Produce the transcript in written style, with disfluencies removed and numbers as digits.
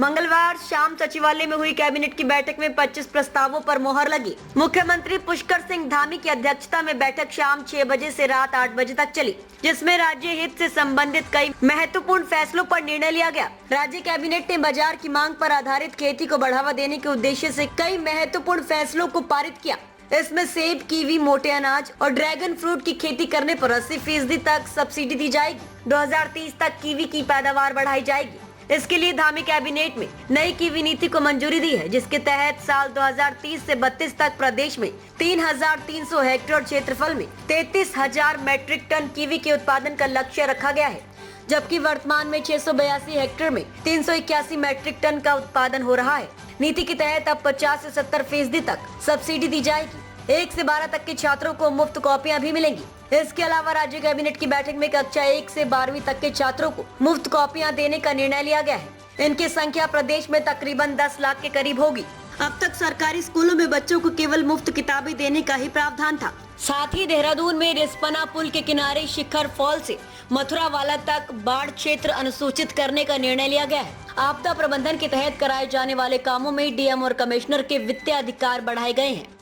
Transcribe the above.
मंगलवार शाम सचिवालय में हुई कैबिनेट की बैठक में 25 प्रस्तावों पर मोहर लगी। मुख्यमंत्री पुष्कर सिंह धामी की अध्यक्षता में बैठक शाम 6 बजे से रात 8 बजे तक चली, जिसमें राज्य हित से संबंधित कई महत्वपूर्ण फैसलों पर निर्णय लिया गया। राज्य कैबिनेट ने बाजार की मांग पर आधारित खेती को बढ़ावा देने के उद्देश्य से कई महत्वपूर्ण फैसलों को पारित किया। इसमें सेब, कीवी, मोटे अनाज और ड्रैगन फ्रूट की खेती करने पर 80% तक सब्सिडी दी जाएगी। 2030 तक कीवी की पैदावार बढ़ाई जाएगी। इसके लिए धामी कैबिनेट में नई कीवी नीति को मंजूरी दी है, जिसके तहत साल 2030 से 32 तक प्रदेश में 3,300 हेक्टेयर क्षेत्रफल में 33,000 मैट्रिक टन कीवी के उत्पादन का लक्ष्य रखा गया है, जबकि वर्तमान में 682 हेक्टेयर में 381 मैट्रिक टन का उत्पादन हो रहा है। नीति के तहत अब 50 से 70% तक सब्सिडी दी जाएगी। 1 से 12 तक के छात्रों को मुफ्त कॉपियां भी मिलेंगी। इसके अलावा राज्य कैबिनेट की बैठक में कक्षा 1 से 12वीं तक के छात्रों को मुफ्त कॉपियां देने का निर्णय लिया गया है। इनकी संख्या प्रदेश में तकरीबन 10 लाख के करीब होगी। अब तक सरकारी स्कूलों में बच्चों को केवल मुफ्त किताबें देने का ही प्रावधान था। साथ ही देहरादून में रिस्पना पुल के किनारे शिखर फॉल से मथुरा वाला तक बाढ़ क्षेत्र अनुसूचित करने का निर्णय लिया गया है। आपदा प्रबंधन के तहत कराए जाने वाले कामों में डीएम और कमिश्नर के वित्तीय अधिकार बढ़ाए गए हैं।